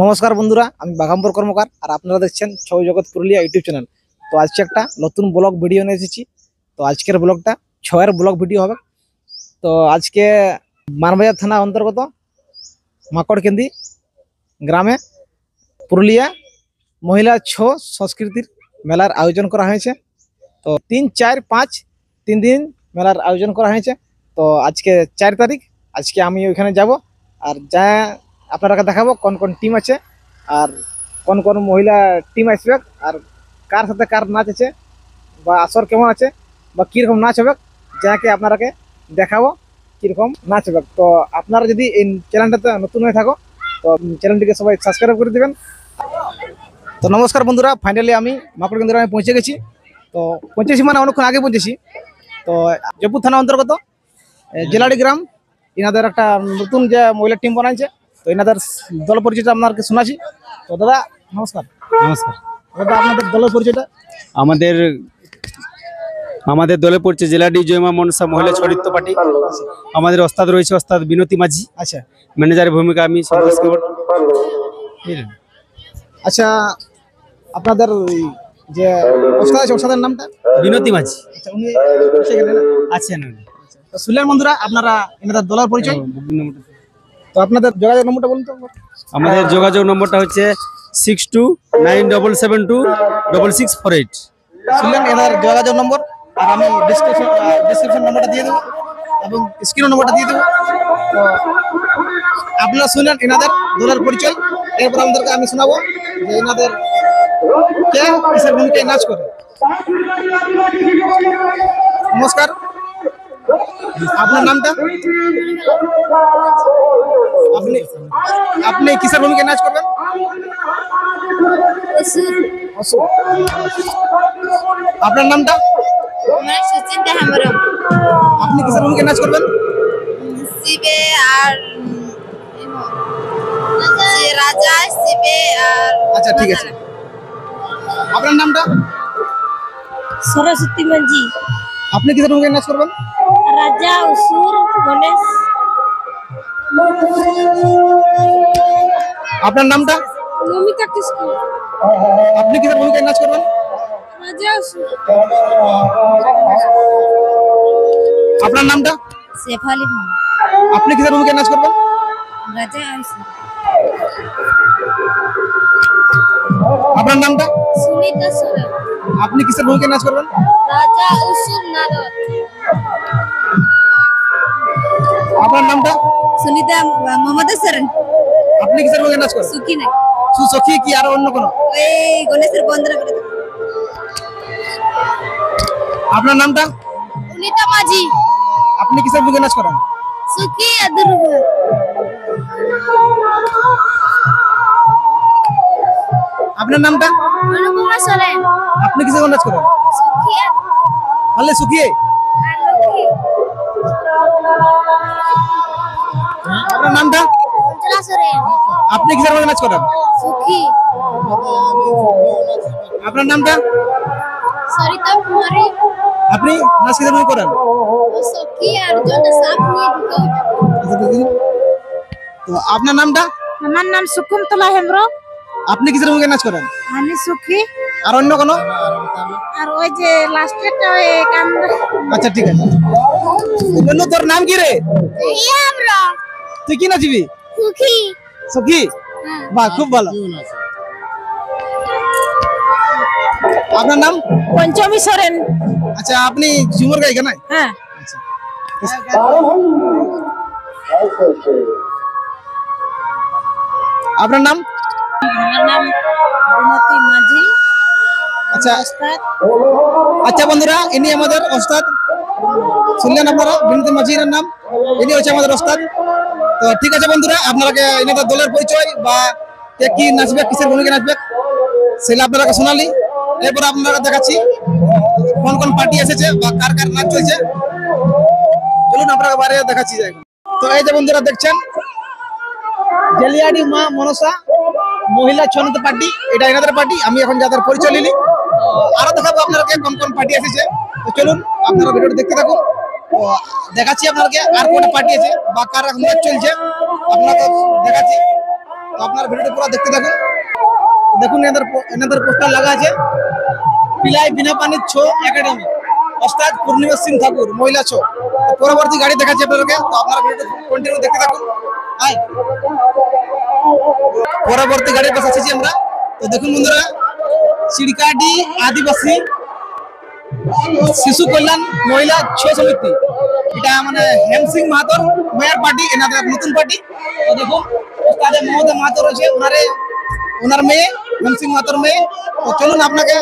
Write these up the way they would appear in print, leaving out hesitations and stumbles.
নমস্কার বন্ধুরা, আমি বাঘাম্বর কর্মকার আর আপনারা দেখছেন ছৌ জগৎ পুরুলিয়া ইউটিউব চ্যানেল। তো আজকে একটা নতুন ব্লগ ভিডিও নিয়ে এসেছি। তো আজকের ব্লগটা ছয়ের ব্লগ ভিডিও হবে। তো আজকে মানবাজার থানা অন্তর্গত মাকড়কেন্দি গ্রামে পুরুলিয়া মহিলা ছৌ সংস্কৃতির মেলার আয়োজন করা হয়েছে। তো 3, 4, 5 3 দিন মেলার আয়োজন করা হয়েছে। তো আজকে 4 তারিখ, আজকে আমি ওইখানে যাব আর যা আপনারা দেখাবো কোন কোন টিম আছে আর কোন কোন মহিলা টিম আসবে আর কার সাথে কার নাচ আছে বা আসর কেমন আছে বা কীরকম নাচ হবে, যাকে আপনারাকে দেখাবো কীরকম নাচ হবে। তো আপনারা যদি এই চ্যানেলটাতে নতুন হয়ে থাকো তো চ্যানেলটিকে সবাই সাবস্ক্রাইব করে দেবেন। তো নমস্কার বন্ধুরা, ফাইনালি আমি মাকড়কেন্দি গ্রামে পৌঁছে গেছি। তো পৌঁছেছি মানে অনেকক্ষণ আগে পৌঁছেছি। তো জয়পুর থানা অন্তর্গত জেলাডি গ্রাম, এনাদের একটা নতুন যে মহিলা টিম বানাইছে। তো এনাদের দল পরিচয়টা আপনাকে শোনাচ্ছি। তো দাদা নমস্কার। নমস্কার। দাদা আপনাদের দলের পরিচয়টা? আমাদের দলে পড়ছে জেলাডি জয়মা মনসা মহিলা ছৌ নৃত্য পার্টি। আমাদের ওস্তাদ রয়েছে ওস্তাদ বিনতি মাঝি। আচ্ছা ম্যানেজারের ভূমিকা আমি সন্তোষ কেবট। আচ্ছা, আপনাদের ওই যে ওস্তাদ আছে ওস্তাদের নামটা? বিনতি মাঝি। আচ্ছা, উনি এসে গেলেন না? আছেন। তো শুনলেন বন্ধুরা, আপনারা এনাদের দলের পরিচয়। তো আপনাদের যোগাযোগ নম্বরটা বলুন তো। আমাদের যোগাযোগ নম্বরটা হচ্ছে 6297726648। শুনলেন এনাদের যোগাযোগ নম্বর, আর আমি ডিসক্রিপশন নম্বরটা দিয়ে দেবো এবং স্ক্রিন নম্বরটা দিয়ে দেবো। তো আপনারা শুনলেন এনাদের দলের পরিচয়। এরপর আমাদেরকে আমি শোনাবো যে এনাদের কে কিসের ভূমিকায় নাচ করে। নমস্কার, আপনার নামটা? আপনি কিসের ভূমিকায় নাচ করবেন? আপনার নামটা? আপনি কিসের ভূমিকায় নাচ করবেন? শিবে আর রাজা শিবে আর আচ্ছা ঠিক আছে। আপনার নামটা? সরস্বতী মাঝি। আপনি কিসের ভূমিকায় নাচ করবেন? রাজা অসুর গণেশ। আপনার নামটা? নমিতা কৃষ্ণ। আপনি কিসের ভূমিকায় নাচ করবেন? রাজা অসুর। আপনার নামটা? শেফালি। আপনি কিসের ভূমিকায় নাচ করবেন? রাজা অসুর। আপনার নামটা? সুনিতা সোরেন। আপনি কিসের ভূমিকায় নাচ করবেন? রাজা অসুর নারদ। আপনার নামটা? সুনিতা মমতা সোরেন। আপনি কিসের ভূমিকায় নাচ করবেন? সুখী নাই। সুসখী কি আর অন্য কোনো? এই গণেশের বন্দনা করে দাও। আপনার নামটা? সুনিতা মাঝি। আপনি কিসের ভূমিকায় নাচ করেন? সুখী আর দুর্গা। আপনার নামটা? অনুপমা সোরেন। আপনি কিসের নাচ করেন? সুখী আর আলে সুখিয়ে। লক্ষ্মী। আপনার নামটা? অঞ্জনা সোরেন। আপনি কিসের ভূমিকায় নাচ করেন? সুখী। আপনার নামটা? সরিতা কুমারী। আপনি নাচ কিসের ভূমিকা করেন? সুখী আর জোটা সাপ নিয়ে ঢুকে। তো আপনার নামটা? আমার নাম সুকুন্তলা হেমব্র। আপনি কিসের ভূমিকায় নাচ করেন? আমি সুখী আর অন্য কোনো? আর ওই যে লাস্টেরটা ওই কামরা। আচ্ছা ঠিক আছে। বন্ধু তোর নাম কি রে? আমরা তুই কি নাচবি? সুখী। সখী? বাহ, খুব ভালো। আপনার নাম? পঞ্চমী সোরেন। আচ্ছা, আপনি ঝুমুর গায়িকা নাই? হ্যাঁ। আপনার নাম? আমার নাম বিনতি মাঝি। আচ্ছা ওস্তাদ। আচ্ছা বন্ধুরা, ইনি আমাদের ওস্তাদ। শুনলেন আপনারা, বিনতি মাঝির নাম। ইনি হচ্ছে আমাদের ওস্তাদ। তো ঠিক আছে বন্ধুরা, আপনারা এনাদের দলের পরিচয় বা কে কি নাচবে, কিসের ভূমিকা নাচবে সেটা আপনারা শোনালি। এরপর আপনারা দেখাচ্ছি কোন কোন পার্টি এসেছে বা কার কার নাচ চলছে। চলুন আপনারা বাইরে দেখাচ্ছি। তো এই যে বন্ধুরা দেখছেন জেলিয়াডি মা মনসা মহিলা ছৌ নৃত্য পার্টি, এটা এনাদের পার্টি। আমি এখন যাদের পরিচয় নিলি, আরো দেখাবো আপনাদেরকে কোন কোন পার্টি এসেছে। তো চলুন আপনারা ভিডিওটা দেখতে থাকুন। তো দেখাচ্ছি আপনাদেরকে আর কোন পার্টি আছে বা কার এখন নাচ চলছে আপনারা দেখাচ্ছি। তো আপনার ভিডিওটা পুরো দেখতে থাকুন। দেখুন এনাদের পোস্টার লাগা আছে, পিলাই বিনা পানির ছো একাডেমি, ওস্তাদ পূর্ণিমা সিং ঠাকুর, মহিলা ছো। তো পরবর্তী গাড়ি দেখাচ্ছি আপনাদেরকে, তো আপনারা ভিডিওটা কন্টিনিউ দেখতে থাকুন। হাই, পরবর্তী গাড়ির পাশে আছি আমরা। তো দেখুন বন্ধুরা, চিড়কাডি আদিবাসী শিশু কল্যাণ মহিলা ছো সমিতি, এটা মানে হেমসিং মাহাতোর মেয়র পার্টি, এনাদের নতুন পার্টি। তো দেখুন ওস্তাদে মমতা মাহাতো রয়েছে, ওনার মেয়ে হেমসিং মাহাতোর মেয়ে। তো চলুন, আপনাকে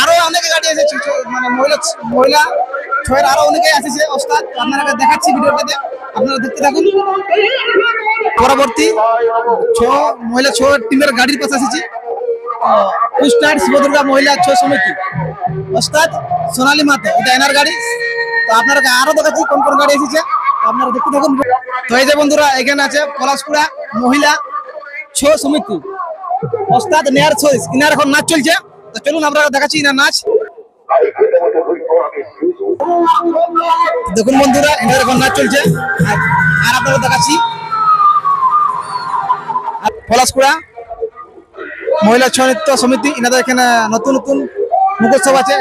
আরো অনেকে গাড়ি এসেছে, মানে মহিলা ছয়ের আরো অনেকে এসেছে ওস্তাদ, আপনারা দেখাচ্ছি ভিডিওটাতে, আপনারা দেখতে থাকুন। পরবর্তী মহিলা ছ টিমের গাড়ির পাশে এসেছি, কুস্টার শিবদুর্গা মহিলা ছ সমিতি, ওস্তাদ সোনালী মাহাতো, এটা এনার গাড়ি। তো আপনারা আরো দেখাচ্ছি কোন কোন গাড়ি এসেছে, তো আপনারা দেখতে থাকুন। তো এই যে বন্ধুরা, এখানে আছে পলাশপুরা মহিলা ছ সমিতি, ওস্তাদ নেয়ার ছয়স, ইনার এখন নাচ চলছে। তো চলুন আপনারা দেখাচ্ছি ইনার নাচ। দেখুন বন্ধুরা, এনার এখন নাচ চলছে, আর আপনারা দেখাচ্ছি পলাশপুরা মহিলা ছৌ নৃত্য সমিতি, ইনাদের এখানে নতুন নতুন মুখোশ সব আছে,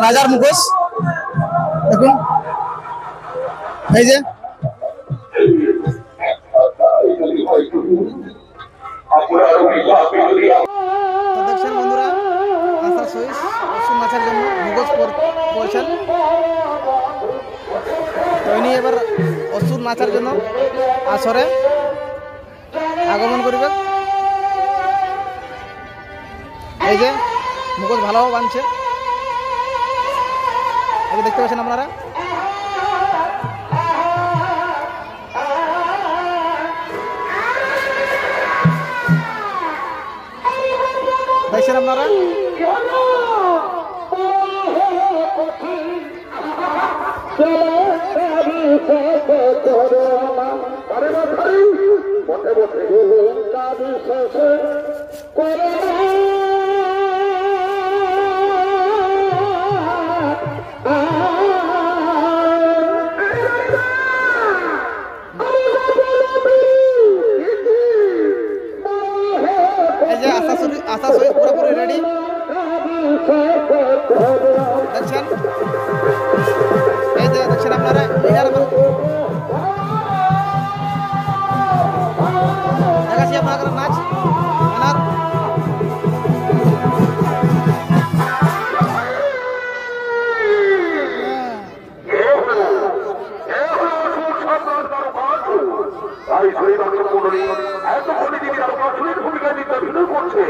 রাজার মুখোশ। দেখুন এই যে, তো দেখছেন বন্ধুরা, আশা সহিস অসুর নাচের জন্য মুখোশ পড়ছেন। তো ইনি এবার অসুর নাচার জন্য আসরে আগমন করবে। এই যে মুখোশ ভালো বানছে, এই যে দেখতে পাচ্ছেন আপনারা। দেখছেন আপনারা, আশা সহিত পুরোপুরি রেডি, দেখছেন। এই যে দেখছেন আপনারা, দেখাচ্ছি আপনাদের নাচ এনার। ভূমিকা নিতে শুরু করছে।